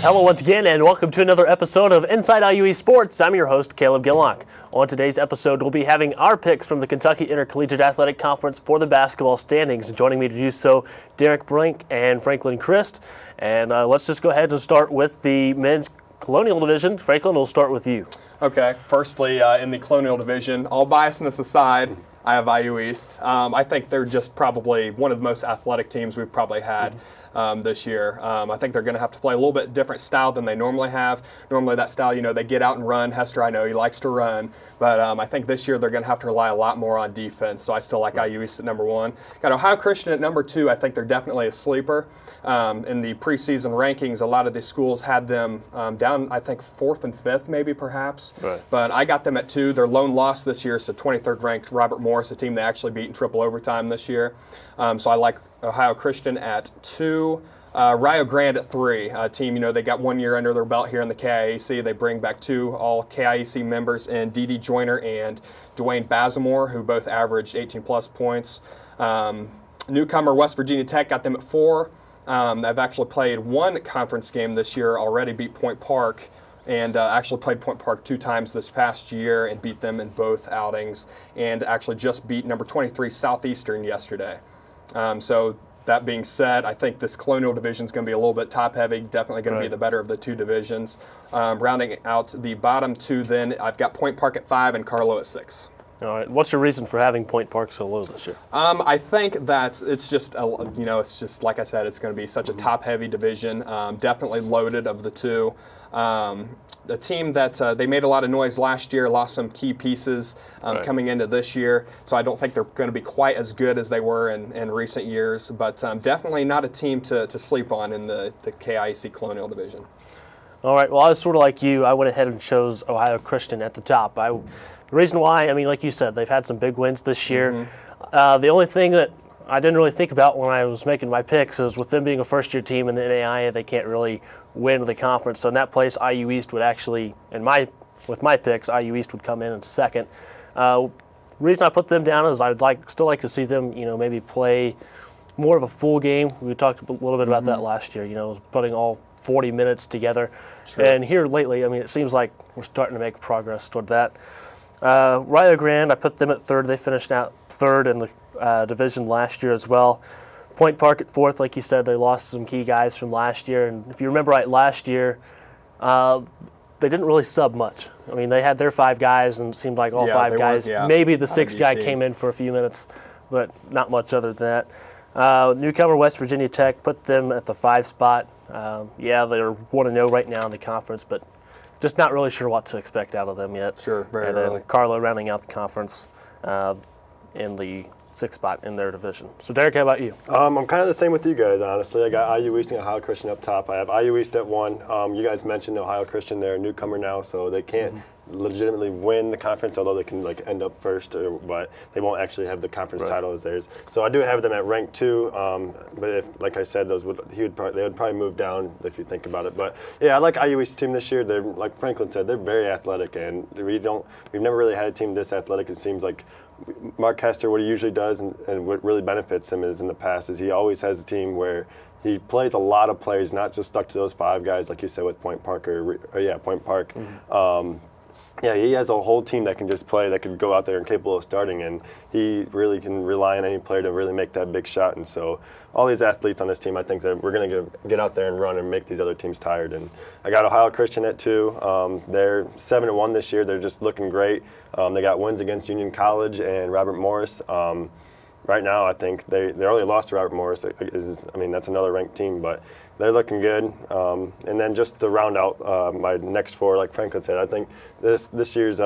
Hello once again, and welcome to another episode of Inside IUE Sports. I'm your host, Caleb Gillock. On today's episode, we'll be having our picks from the Kentucky Intercollegiate Athletic Conference for the basketball standings. Joining me to do so, Derek Brink and Franklin Christ. And let's just go ahead and start with the men's Colonial Division. Franklin, we'll start with you. Okay. Firstly, in the Colonial Division, all biasness aside, I have IU East. I think they're just probably one of the most athletic teams we've probably had this year. I think they're going to have to play a little bit different style than they normally have. Normally that style, they get out and run. Hester, I know he likes to run. But I think this year they're going to have to rely a lot more on defense. So I still like IU East at number one. Got Ohio Christian at number two. I think they're definitely a sleeper. In the preseason rankings, a lot of these schools had them down, I think, fourth and fifth maybe perhaps. Right. But I got them at two. Their lone loss this year is the 23rd ranked Robert Morris, a team they actually beat in triple overtime this year. So I like Ohio Christian at two. Rio Grande at three, a team, they got 1 year under their belt here in the KIAC. They bring back two all KIAC members in Dee Joyner and Dwayne Bazemore, who both averaged 18-plus points. Newcomer West Virginia Tech, got them at four. They've actually played one conference game this year already, beat Point Park, and actually played Point Park 2 times this past year and beat them in both outings, and actually just beat number 23 Southeastern yesterday. So that being said, I think this Colonial Division is going to be a little bit top-heavy, definitely going to be the better of the two divisions. Rounding out the bottom two then, I've got Point Park at 5 and Carlo at 6. All right. What's your reason for having Point Park so low this year? I think that it's just, it's just like I said, it's going to be such a top-heavy division, definitely loaded of the two. The team that they made a lot of noise last year, lost some key pieces coming into this year, so I don't think they're going to be quite as good as they were in recent years, but definitely not a team to sleep on in the KIAC Colonial Division. All right. Well, I was sort of like you. I went ahead and chose Ohio Christian at the top. The reason why, like you said, they've had some big wins this year. The only thing that I didn't really think about when I was making my picks is with them being a first-year team in the NAIA, they can't really win the conference. So in that place, IU East would actually, with my picks, IU East would come in second. Reason I put them down is I'd still like to see them, maybe play more of a full game. We talked a little bit about that last year, putting all 40 minutes together. Sure. And here lately, it seems like we're starting to make progress toward that. Rio Grande, I put them at third. They finished out third in the division last year as well. Point Park at fourth, like you said, they lost some key guys from last year. And if you remember right, last year, they didn't really sub much. They had their 5 guys, and it seemed like all 5 guys. Maybe the 6th guy came in for a few minutes, but not much other than that. Newcomer West Virginia Tech, put them at the 5 spot. They're 1-0 right now in the conference, but just not really sure what to expect out of them yet. Sure, very and early. then Carlo rounding out the conference in the 6th spot in their division. So, Derek, how about you? I'm kind of the same with you guys, honestly. I got IU East and Ohio Christian up top. I have IU East at 1. You guys mentioned Ohio Christian. They're a newcomer now, so they can't legitimately win the conference, although they can end up first, but they won't actually have the conference title as theirs. So I do have them at rank 2. But if, like I said, they would probably move down if you think about it. But yeah, I like IU East's team this year. They're, like Franklin said, they're very athletic, and we've never really had a team this athletic. It seems like Mark Hester, what he usually does and what really benefits him is in the past is he always has a team where he plays a lot of players, not just stuck to those 5 guys like you said with Point Park Point Park. He has a whole team that can just play, that could go out there and capable of starting, and he really can rely on any player to really make that big shot. And so all these athletes on this team, I think that we're going to get out there and run and make these other teams tired. And I got Ohio Christian at 2. They're 7-1 this year. They're just looking great. They got wins against Union College and Robert Morris. Right now, I think they only lost to Robert Morris. That's another ranked team, but they're looking good. And then just to round out my next 4, like Franklin said, I think this year's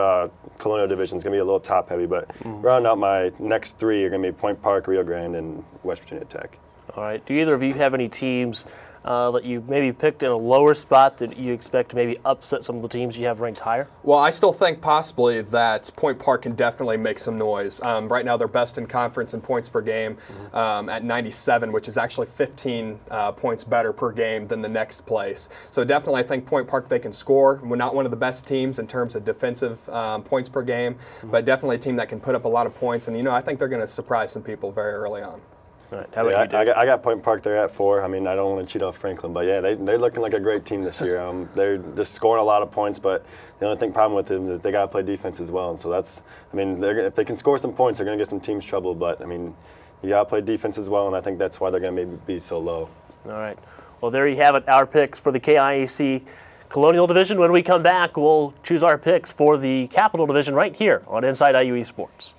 Colonial Division is going to be a little top-heavy, but round out my next 3 are going to be Point Park, Rio Grande, and West Virginia Tech. All right. Do either of you have any teams that you maybe picked in a lower spot that you expect to maybe upset some of the teams you have ranked higher? Well, I still think possibly that Point Park can definitely make some noise. Right now they're best in conference in points per game at 97, which is actually 15 points better per game than the next place. So definitely I think Point Park, they can score. We're not one of the best teams in terms of defensive points per game, but definitely a team that can put up a lot of points. And, I think they're going to surprise some people very early on. All right. How about you, Dave? I got Point Park there at 4. I mean, I don't want to cheat off Franklin, but yeah, they're looking like a great team this year. They're just scoring a lot of points, but the only problem with them is they got to play defense as well. And so that's, I mean, if they can score some points, they're going to get some teams trouble. But I mean, you got to play defense as well, and I think that's why they're going to maybe be so low. All right. Well, there you have it, our picks for the KIAC Colonial Division. When we come back, we'll choose our picks for the Capital Division right here on Inside IUE Sports.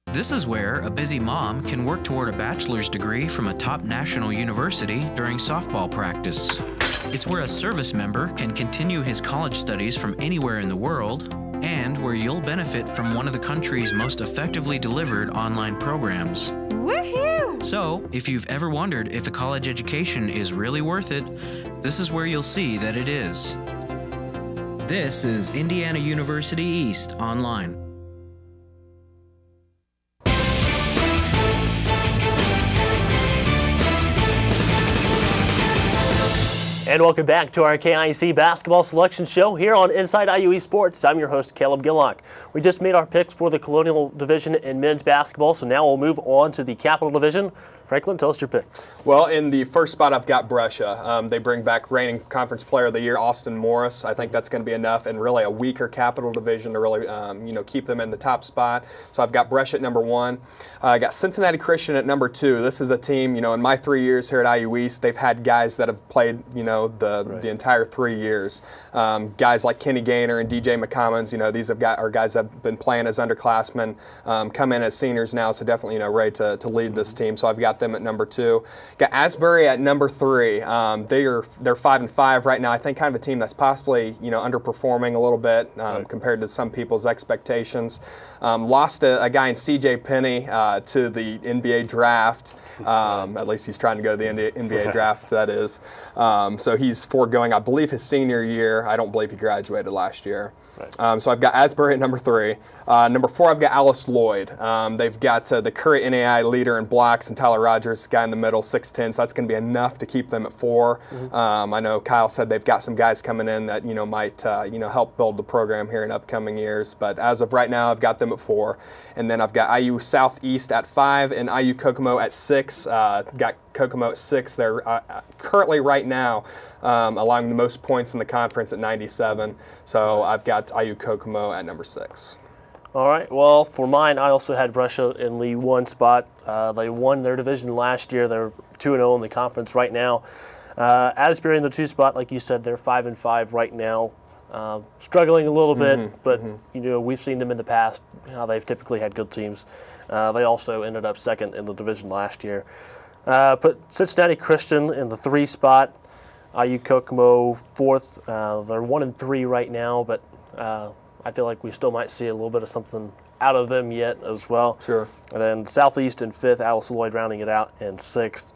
This is where a busy mom can work toward a bachelor's degree from a top national university during softball practice. It's where a service member can continue his college studies from anywhere in the world, and where you'll benefit from one of the country's most effectively delivered online programs. Woohoo! So, if you've ever wondered if a college education is really worth it, this is where you'll see that it is. This is Indiana University East Online. And welcome back to our KIAC Basketball Selection Show here on Inside IUE Sports. I'm your host, Caleb Gillock. We just made our picks for the Colonial Division in men's basketball, so now we'll move on to the Capital Division. Franklin, tell us your picks. Well, in the first spot, I've got Brescia. They bring back reigning Conference Player of the Year, Austin Morris. I think that's going to be enough, and really a weaker Capital Division to really, keep them in the top spot. So I've got Brescia at number 1. I got Cincinnati Christian at number 2. This is a team, in my 3 years here at IU East, they've had guys that have played, the entire 3 years. Guys like Kenny Gaynor and DJ McCommons, these are guys that have been playing as underclassmen, come in as seniors now, so definitely, ready to lead this team. So I've got them at number 2. Got Asbury at number 3. They're 5-5 right now. I think kind of a team that's possibly underperforming a little bit compared to some people's expectations. Lost a guy in CJ Penny to the NBA draft. At least he's trying to go to the NBA draft, that is. So he's foregoing, I believe, his senior year. I don't believe he graduated last year. Right. So I've got Asbury at number 3. Number 4, I've got Alice Lloyd. They've got the current NAI leader in blocks and Tyler Rogers, guy in the middle, 6'10", so that's going to be enough to keep them at 4. I know Kyle said they've got some guys coming in that might help build the program here in upcoming years. But as of right now, I've got them at 4. And then I've got IU Southeast at 5 and IU Kokomo at 6. Got Kokomo at 6. They're currently right now allowing the most points in the conference at 97. So I've got IU Kokomo at number 6. All right. Well, for mine, I also had Brescia in the 1 spot. They won their division last year. They're 2-0 in the conference right now. Asbury in the 2 spot, like you said, they're 5-5 right now. Struggling a little bit, but we've seen them in the past, how they've typically had good teams. They also ended up 2nd in the division last year. Put Cincinnati Christian in the 3 spot. IU Kokomo 4th. They're 1-3 right now, but I feel like we still might see a little bit of something out of them yet as well. Sure. And then Southeast in 5th, Alice Lloyd rounding it out in 6th.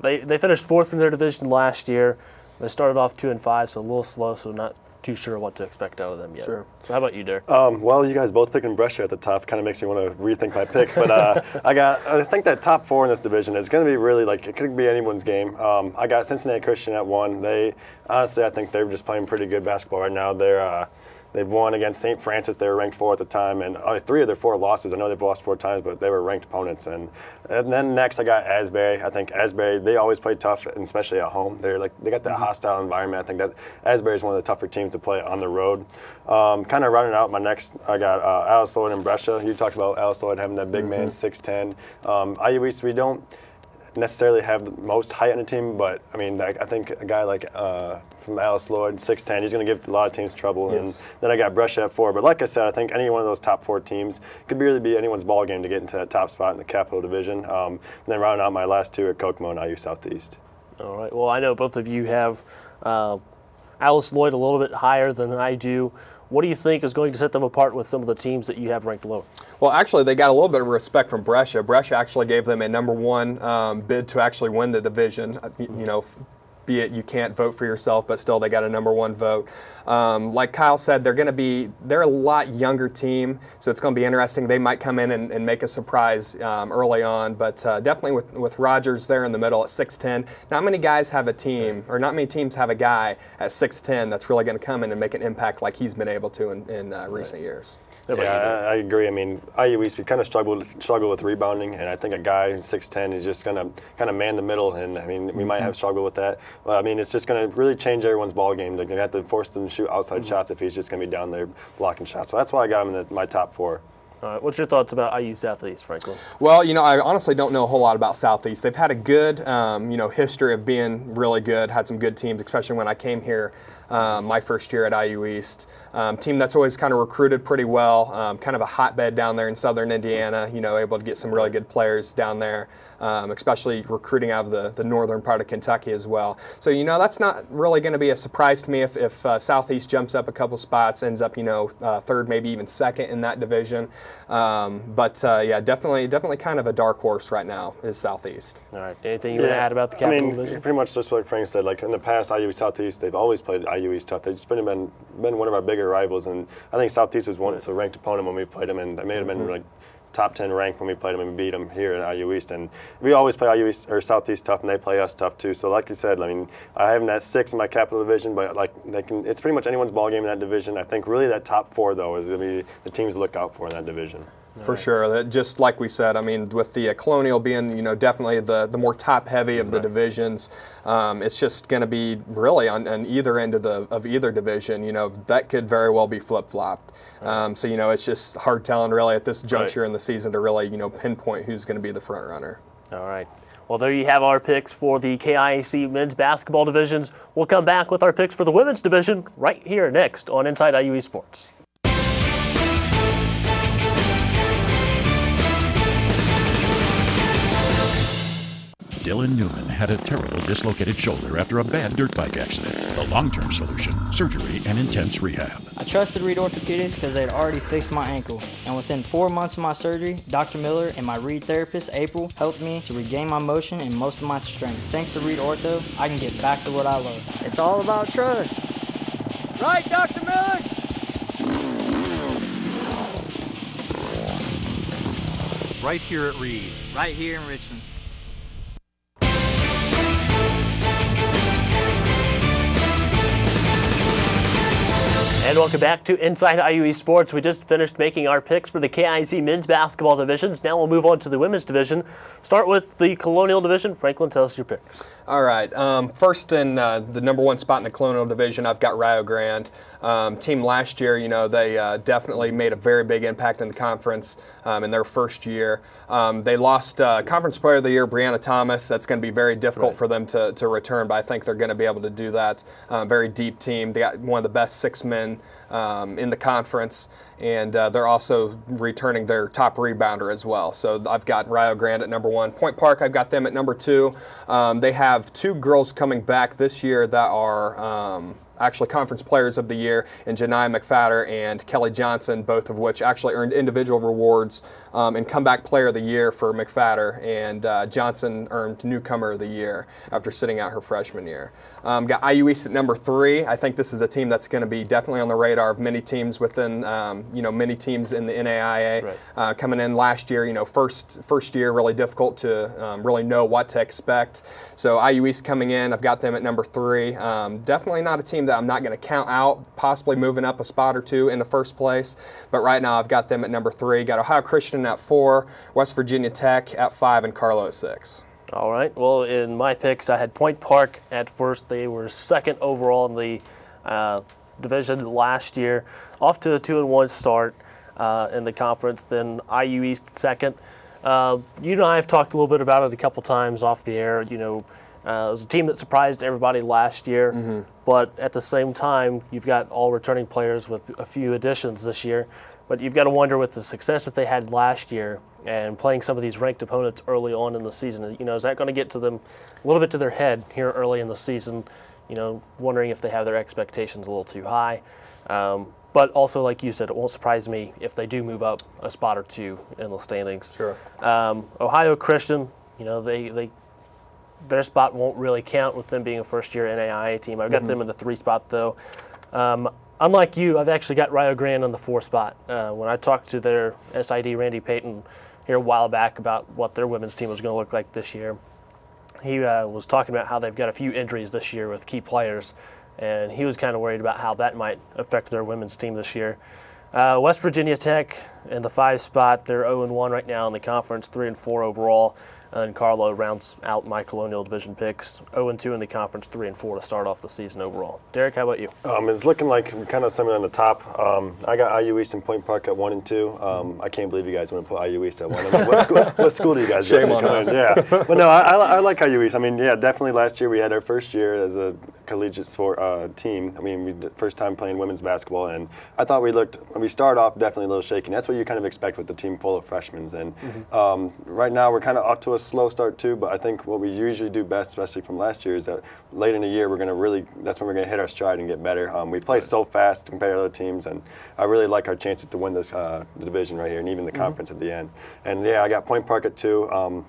They finished 4th in their division last year. They started off 2-5, so a little slow, so not too sure what to expect out of them yet. Sure. So how about you, Derek? Well, you guys both picking Brescia at the top kind of makes me want to rethink my picks. But I think that top 4 in this division is going to be really it could be anyone's game. I got Cincinnati Christian at 1. I think they're just playing pretty good basketball right now. They've won against St. Francis. They were ranked 4 at the time, and only 3 of their 4 losses. I know they've lost 4 times, but they were ranked opponents. And then next, I got Asbury. I think Asbury, they always play tough, and especially at home. They got that hostile environment. I think that Asbury is one of the tougher teams to play on the road. Kind of running out my next, I got Alice Lloyd and Brescia. You talked about Alice Lloyd having that big man, 6'10". IU East, we don't necessarily have the most height on the team, but I think a guy like from Alice Lloyd, 6'10", he's going to give a lot of teams trouble. Yes. And then I got Brescia at 4. But like I said, I think any one of those top 4 teams could really be anyone's ball game to get into that top spot in the Capital Division. And then rounding out my last 2 are Kokomo and IU Southeast. All right. Well, I know both of you have Alice Lloyd a little bit higher than I do. What do you think is going to set them apart with some of the teams that you have ranked lower? Well, actually, they got a little bit of respect from Brescia. Brescia actually gave them a number 1 bid to actually win the division. albeit you can't vote for yourself, but still they got a #1 vote. Like Kyle said, they're a lot younger team, so it's going to be interesting. They might come in and make a surprise early on, but definitely with Rogers there in the middle at 6'10", not many guys have a team, or not many teams have a guy at 6'10" that's really going to come in and make an impact like he's been able to in recent years. Yeah, I agree. I mean, IU East, we kind of struggle with rebounding, and I think a guy 6'10" is just going to kind of man the middle, and I mean, we might have struggled with that. Well, I mean, it's just going to really change everyone's ball game. They're going to have to force them to shoot outside shots if he's just going to be down there blocking shots. So that's why I got him in my top 4. All right, what's your thoughts about IU Southeast, Franklin? Well, I honestly don't know a whole lot about Southeast. They've had a good, history of being really good, had some good teams, especially when I came here my first year at IU East. Team that's always kind of recruited pretty well, kind of a hotbed down there in southern Indiana, able to get some really good players down there, especially recruiting out of the northern part of Kentucky as well. So, that's not really going to be a surprise to me if Southeast jumps up a couple spots, ends up, third, maybe even second in that division. Yeah, definitely kind of a dark horse right now is Southeast. All right, anything you want to add about the Capital Division? Pretty much just like Frank said, like in the past, IU Southeast, they've always played IU East tough. They've just been one of our bigger rivals, and I think Southeast was it's a ranked opponent when we played them, and they may have been like top 10 ranked when we played them and beat them here at IU East. And we always play IU East or Southeast tough, and they play us tough too. So like you said, I mean, I have them at 6 in my Capital Division, but it's pretty much anyone's ball game in that division. I think really that top 4 though is going to be the teams to look out for in that division. For sure. Just like we said, I mean, with the Colonial being, definitely the more top-heavy of the divisions, it's just going to be really on either end of either division. That could very well be flip-flopped. So, it's just hard telling really at this juncture in the season to really, pinpoint who's going to be the front runner. All right. Well, there you have our picks for the KIAC men's basketball divisions. We'll come back with our picks for the women's division right here next on Inside IU Esports. Dylan Newman had a terrible dislocated shoulder after a bad dirt bike accident. The long-term solution, surgery and intense rehab. I trusted Reed Orthopedics because they had already fixed my ankle. And within 4 months of my surgery, Dr. Miller and my Reed therapist, April, helped me to regain my motion and most of my strength. Thanks to Reed Ortho, I can get back to what I love. It's all about trust. Right, Dr. Miller? Right here at Reed. Right here in Richmond. And welcome back to Inside IU Esports. We just finished making our picks for the KIC men's basketball divisions. Now we'll move on to the women's division. Start with the Colonial division. Franklin, tell us your picks. All right. First in the #1 spot in the Colonial division, I've got Rio Grande. Team last year, they definitely made a very big impact in the conference in their first year. They lost Conference Player of the Year, Brianna Thomas. That's going to be very difficult for them to return, but I think they're going to be able to do that. Very deep team. They got one of the best 6 men in the conference, and they're also returning their top rebounder as well. So I've got Rio Grande at #1. Point Park, I've got them at #2. They have 2 girls coming back this year that are actually Conference Players of the Year, in Janiyah McFadder and Kelly Johnson, both of which actually earned individual rewards and Comeback Player of the Year for McFadder, and Johnson earned Newcomer of the Year after sitting out her freshman year. Got IU East at #3. I think this is a team that's going to be definitely on the radar of many teams within, many teams in the NAIA. Coming in last year, first year, really difficult to really know what to expect. So IU East coming in, I've got them at #3. Definitely not a team that I'm not going to count out, possibly moving up a spot or 2 in the first place. But right now I've got them at #3. Got Ohio Christian at 4, West Virginia Tech at 5, and Carlo at 6. All right. Well, in my picks, I had Point Park at first. They were second overall in the division last year, off to a 2-1 start in the conference. Then IU East second. You and I have talked a little bit about it a couple times off the air. It was a team that surprised everybody last year, but at the same time, you've got all returning players with a few additions this year. But you've got to wonder, with the success that they had last year and playing some of these ranked opponents early on in the season, is that going to get to them a little bit to their head here early in the season? Wondering if they have their expectations a little too high. But also, like you said, it won't surprise me if they do move up a spot or 2 in the standings. Sure. Ohio Christian, they their spot won't really count with them being a first-year NAIA team. I've got them in the 3 spot, though. Unlike you, I've actually got Rio Grande on the 4 spot. When I talked to their SID, Randy Payton, here a while back about what their women's team was going to look like this year, he was talking about how they've got a few injuries this year with key players, and he was kind of worried about how that might affect their women's team this year. West Virginia Tech in the 5 spot, they're 0-1 right now in the conference, 3-4 overall. And Carlo rounds out my Colonial Division picks, 0-2 in the conference, 3-4 to start off the season overall. Derek, how about you? It's looking like kind of similar on the top. I got IU East and Point Park at 1 and 2. I can't believe you guys want to put IU East at 1. I mean, what school do you guys Shame go to? on us. Yeah, but no, I like IU East. I mean, yeah, definitely. Last year we had our first year as a collegiate sport team. I mean, we did first time playing women's basketball, and I thought we started off definitely a little shaky. That's what you kind of expect with the team full of freshmen. And right now we're kind of off to a slow start too. But I think what we usually do best, especially from last year, is that late in the year that's when we're going to hit our stride and get better. We play so fast compared to other teams, and I really like our chances to win this the division right here, and even the conference at the end. And yeah, I got Point Park at 2.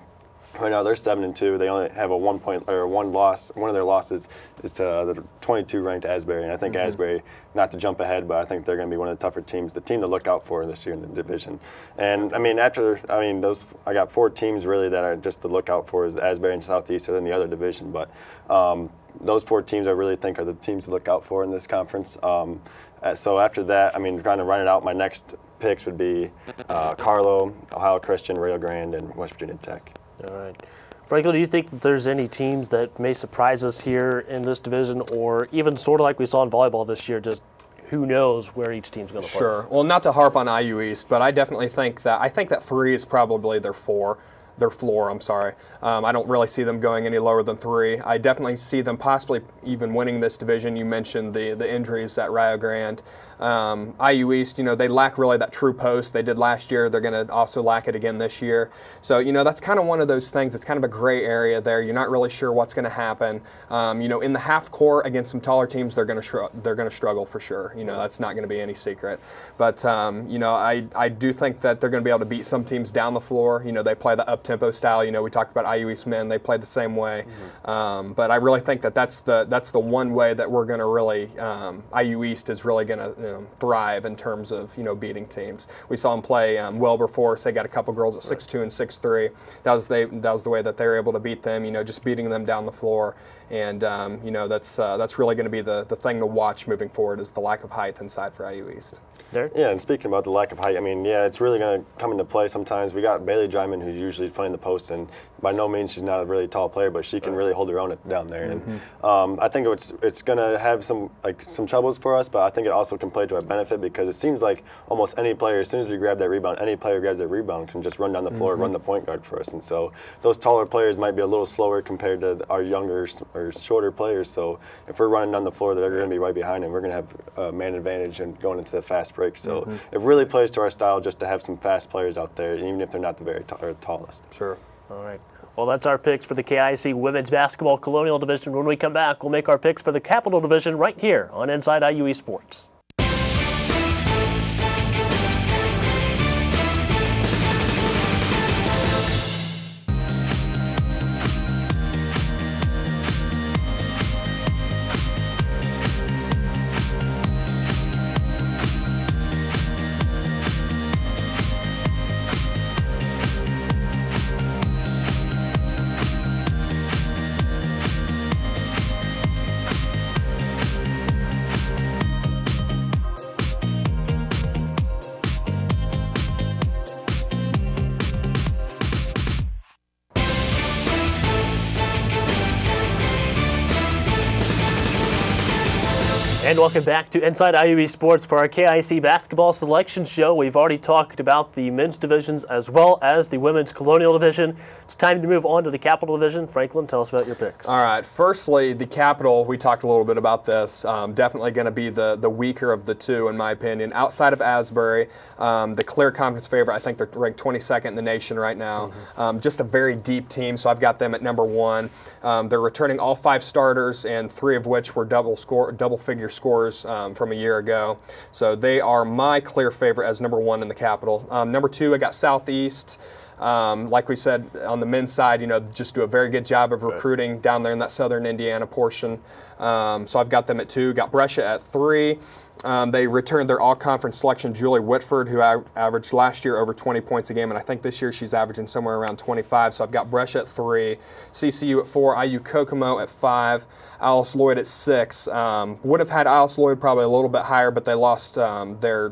Right now they're 7-2. They only have a 1 loss. One of their losses is to the 22 ranked Asbury, and I think Asbury, not to jump ahead, but I think they're going to be one of the tougher teams, the team to look out for this year in the division. And I mean, I got 4 teams really that are just to look out for, is Asbury and Southeast, and then the other division. But those 4 teams I really think are the teams to look out for in this conference. So after that, I mean, trying to run it out, my next picks would be Carlo, Ohio Christian, Rio Grande, and West Virginia Tech. All right. Franklin, do you think that there's any teams that may surprise us here in this division, or even sort of like we saw in volleyball this year, just who knows where each team's going to play? Sure. Well, not to harp on IU East, but I definitely think that 3 is probably their floor. I don't really see them going any lower than 3. I definitely see them possibly even winning this division. You mentioned the injuries at Rio Grande. IU East, they lack really that true post they did last year. They're going to also lack it again this year. So, that's kind of one of those things. It's kind of a gray area there. You're not really sure what's going to happen. In the half court against some taller teams, they're going to struggle for sure. That's not going to be any secret. But I do think that they're going to be able to beat some teams down the floor. They play the up-tempo style. We talked about IU East men. They play the same way. But I really think that's the one way that we're going to really IU East is really going to thrive in terms of beating teams. We saw them play Wilberforce. They got a couple girls at 6'2" and 6'3". That was the way that they were able to beat them. Just beating them down the floor. And that's really going to be the thing to watch moving forward, is the lack of height inside for IU East. Derek? Yeah, and speaking about the lack of height, I mean, yeah, it's really going to come into play sometimes. We got Bailey Dryman, who's usually playing the post, and by no means she's not a really tall player, but she can really hold her own down there. And I think it's going to have some troubles for us, but I think it also can play to our benefit, because it seems like almost any player, as soon as we grab that rebound, any player grabs that rebound can just run down the floor, run the point guard for us. And so those taller players might be a little slower compared to our younger or shorter players. So if we're running down the floor, they're going to be right behind, and we're going to have a man advantage and going into the fast break. So it really plays to our style just to have some fast players out there, even if they're not the very tallest. Sure. All right. Well, that's our picks for the KIC Women's Basketball Colonial Division. When we come back, we'll make our picks for the Capital Division right here on Inside IUE Sports. And welcome back to Inside IUE Sports for our KIC Basketball Selection Show. We've already talked about the men's divisions as well as the women's Colonial Division. It's time to move on to the Capital Division. Franklin, tell us about your picks. All right. Firstly, the Capital, we talked a little bit about this. Definitely going to be the weaker of the two, in my opinion. Outside of Asbury, the clear conference favorite, I think they're ranked 22nd in the nation right now. Just a very deep team, so I've got them at number 1. They're returning all 5 starters, and 3 of which were double-figure scores from a year ago. So they are my clear favorite as number 1 in the Capital. Number 2, I got Southeast. Like we said, on the men's side, just do a very good job of recruiting down there in that southern Indiana portion. So I've got them at 2. Got Brescia at 3. They returned their all-conference selection, Julie Whitford, who averaged last year over 20 points a game, and I think this year she's averaging somewhere around 25. So I've got Brescia at 3, CCU at 4, IU Kokomo at 5, Alice Lloyd at 6. Would have had Alice Lloyd probably a little bit higher, but they lost their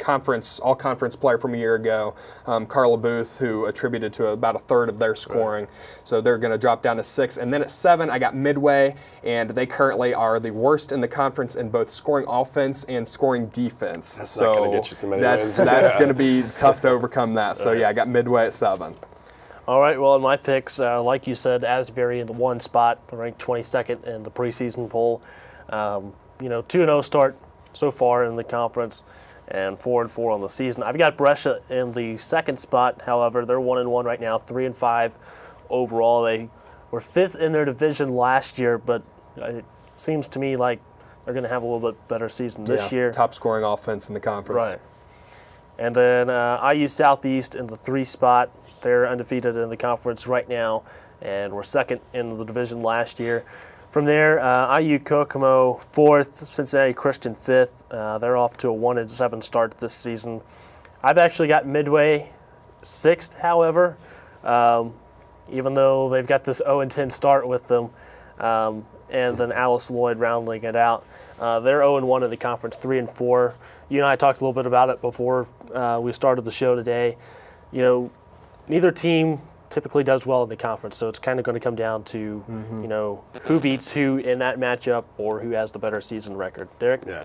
all-conference player from a year ago, Carla Booth, who attributed to about a third of their scoring. So they're going to drop down to 6. And then at 7, I got Midway, and they currently are the worst in the conference in both scoring offense and scoring defense. That's so not going to get you so many wins. That's going to be tough to overcome that. So yeah, I got Midway at 7. All right, well, in my picks, like you said, Asbury in the 1 spot, ranked 22nd in the preseason poll. 2-0 start so far in the conference, and 4-4 on the season. I've got Brescia in the 2nd spot. However, they're 1-1 right now, 3-5 overall. They were 5th in their division last year, but it seems to me like they're going to have a little bit better season this year. Top scoring offense in the conference. Right. And then IU Southeast in the 3 spot. They're undefeated in the conference right now, and were 2nd in the division last year. From there, IU Kokomo 4th, Cincinnati Christian 5th. They're off to a 1-7 start this season. I've actually got Midway 6th, however, even though they've got this 0-10 start with them, and then Alice Lloyd rounding it out. They're 0-1 in the conference, 3-4. You and I talked a little bit about it before we started the show today. Neither team typically does well in the conference, so it's kind of going to come down to who beats who in that matchup or who has the better season record. Derek? Yeah,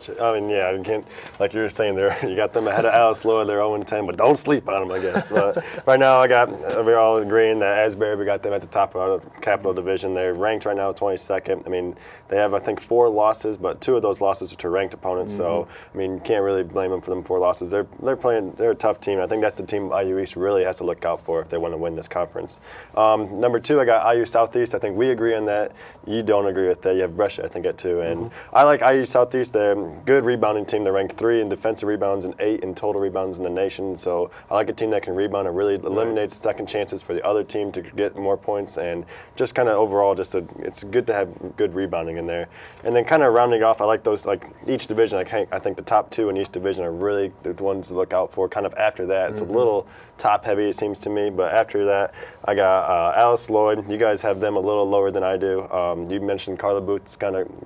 you can't, like you were saying there, you got them ahead of Alice Lloyd. They're 0-10, but don't sleep on them, I guess. But right now, we're all agreeing that Asbury, we got them at the top of our Capital Division. They're ranked right now 22nd. They have, I think, 4 losses, but 2 of those losses are to ranked opponents. So, you can't really blame them for them 4 losses. They're a tough team. I think that's the team IU East really has to look out for if they want to win this conference. Number 2, I got IU Southeast. I think we agree on that. You don't agree with that. You have Brescia, I think, at 2. And I like IU Southeast. They're a good rebounding team. They're ranked 3 in defensive rebounds and 8 in total rebounds in the nation. So I like a team that can rebound and really eliminates second chances for the other team to get more points. And just kind of overall, it's good to have good rebounding in there. And then kind of rounding off, I like those, each division. I think the top 2 in each division are really the ones to look out for. Kind of after that, it's a little top heavy, it seems to me. But after that, I got Alice Lloyd. You guys have them a little lower than I do. You mentioned Carla Booth.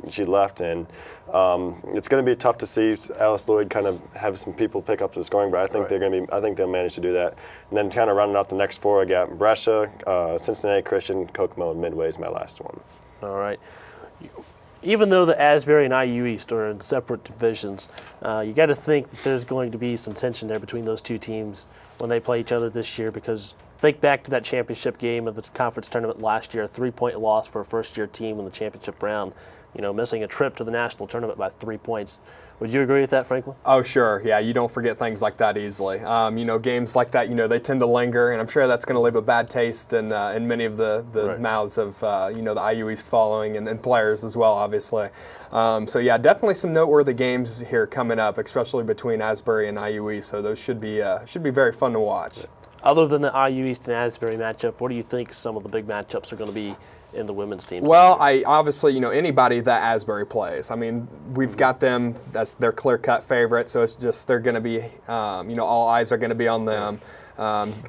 She left, and it's going to be tough to see Alice Lloyd kind of have some people pick up the scoring. But I think I think they'll manage to do that. And then kind of rounding out the next 4, I got Brescia, Cincinnati Christian, Kokomo, and Midway is my last one. All right. Even though the Asbury and IU East are in separate divisions, you got to think that there's going to be some tension there between those 2 teams when they play each other this year, because think back to that championship game of the conference tournament last year, a 3-point loss for a first-year team in the championship round, missing a trip to the national tournament by 3 points. Would you agree with that, Franklin? Oh, sure. Yeah, you don't forget things like that easily. Games like that, they tend to linger, and I'm sure that's going to leave a bad taste in many of the mouths of, the IU East following and players as well, obviously. So, yeah, definitely some noteworthy games here coming up, especially between Asbury and IU East. So those should be very fun to watch. Other than the IU East and Asbury matchup, what do you think some of the big matchups are going to be in the women's teams? Well, obviously, anybody that Asbury plays. We've got them as their clear-cut favorite, so it's just they're going to be, all eyes are going to be on them.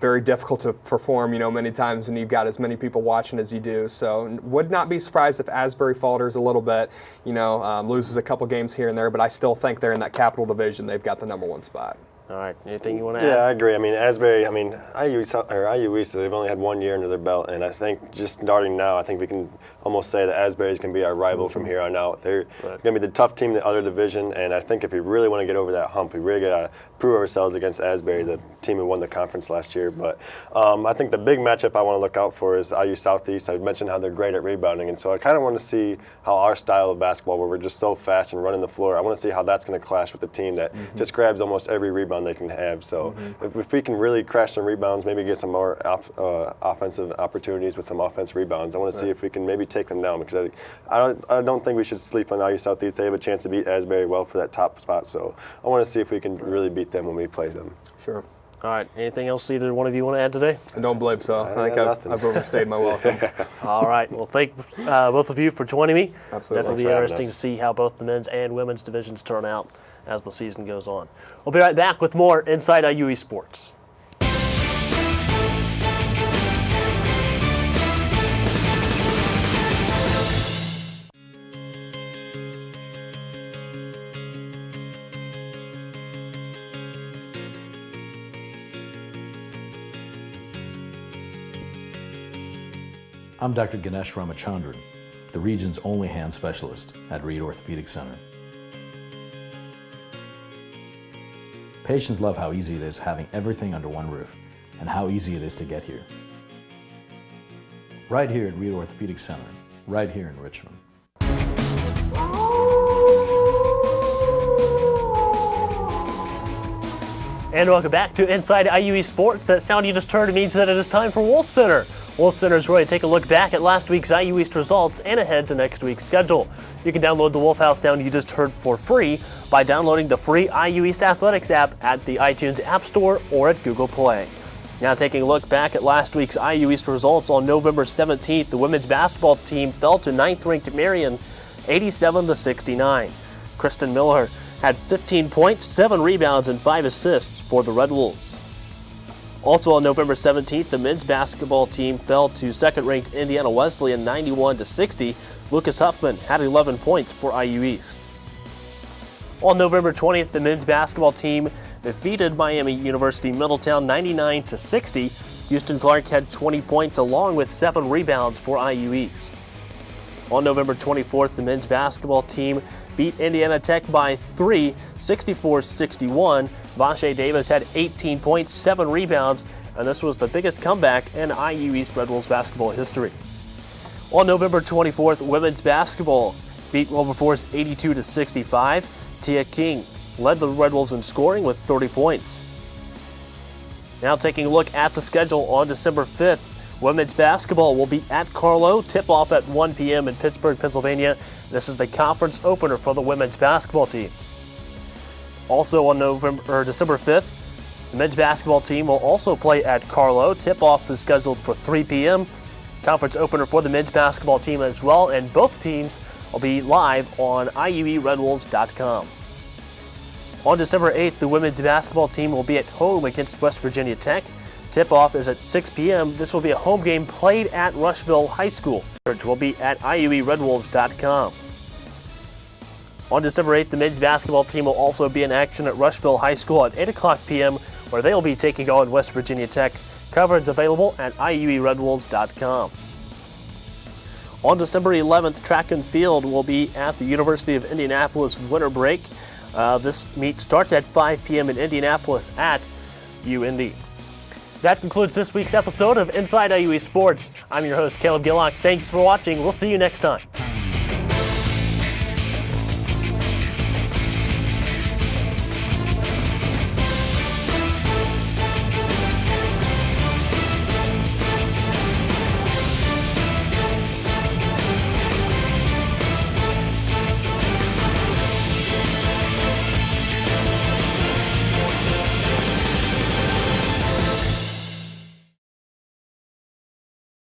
Very difficult to perform, many times when you've got as many people watching as you do. So would not be surprised if Asbury falters a little bit, loses a couple games here and there, but I still think they're in that Capital Division. They've got the number 1 spot. All right. Anything you want to add? Yeah, I agree. Asbury, IU East, they've only had 1 year under their belt, and I think just starting now, I think we can almost say that Asbury's going to be our rival from here on out. They're going to be the tough team in the other division, and I think if we really want to get over that hump, we really got to prove ourselves against Asbury, the team who won the conference last year. But I think the big matchup I want to look out for is IU Southeast. I mentioned how they're great at rebounding, and so I kind of want to see how our style of basketball, where we're just so fast and running the floor, I want to see how that's going to clash with the team that just grabs almost every rebound they can have. So if we can really crash some rebounds, maybe get some more offensive opportunities with some offensive rebounds, I want to see if we can maybe take them down, because I don't think we should sleep on IU Southeast. They have a chance to beat Asbury well for that top spot, so I want to see if we can really beat them when we play them. Sure. All right. Anything else either one of you want to add today? I don't believe so. I think got I've, nothing. I've overstayed my welcome. All right. Well, thank both of you for joining me. Absolutely. Definitely Thanks be for having interesting to us. see how both the men's and women's divisions turn out as the season goes on. We'll be right back with more Inside IUE Sports. I'm Dr. Ganesh Ramachandran, the region's only hand specialist at Reed Orthopedic Center. Patients love how easy it is having everything under one roof and how easy it is to get here. Right here at Reed Orthopedic Center, right here in Richmond. And welcome back to Inside IUE Sports. That sound you just heard means that it is time for Wolf Center. Wolf Center is ready to take a look back at last week's IU East results and ahead to next week's schedule. You can download the Wolf House sound you just heard for free by downloading the free IU East Athletics app at the iTunes App Store or at Google Play. Now taking a look back at last week's IU East results, on November 17th, the women's basketball team fell to 9th-ranked Marion 87-69. Kristen Miller had 15 points, 7 rebounds, and 5 assists for the Red Wolves. Also on November 17th, the men's basketball team fell to second-ranked Indiana Wesleyan 91-60. Lucas Huffman had 11 points for IU East. On November 20th, the men's basketball team defeated Miami University Middletown 99-60. Houston Clark had 20 points along with 7 rebounds for IU East. On November 24th, the men's basketball team beat Indiana Tech by 3, 64-61. Vashae Davis had 18 points, 7 rebounds, and this was the biggest comeback in IU East Red Wolves basketball history. On November 24th, women's basketball beat Wilberforce 82-65. Tia King led the Red Wolves in scoring with 30 points. Now taking a look at the schedule on December 5th, women's basketball will be at Carlow, tip-off at 1 p.m. in Pittsburgh, Pennsylvania. This is the conference opener for the women's basketball team. Also on December 5th, the men's basketball team will also play at Carlow. Tip-off is scheduled for 3 p.m. Conference opener for the men's basketball team as well, and both teams will be live on IUERedWolves.com. On December 8th, the women's basketball team will be at home against West Virginia Tech. Tip-off is at 6 p.m. This will be a home game played at Rushville High School. Which will be at IUERedWolves.com. On December 8th, the men's basketball team will also be in action at Rushville High School at 8 o'clock p.m., where they will be taking on West Virginia Tech. Coverage available at IUERedWolves.com. On December 11th, track and field will be at the University of Indianapolis winter break. This meet starts at 5 p.m. in Indianapolis at UIndy. That concludes this week's episode of Inside IUE Sports. I'm your host, Caleb Gillock. Thanks for watching. We'll see you next time.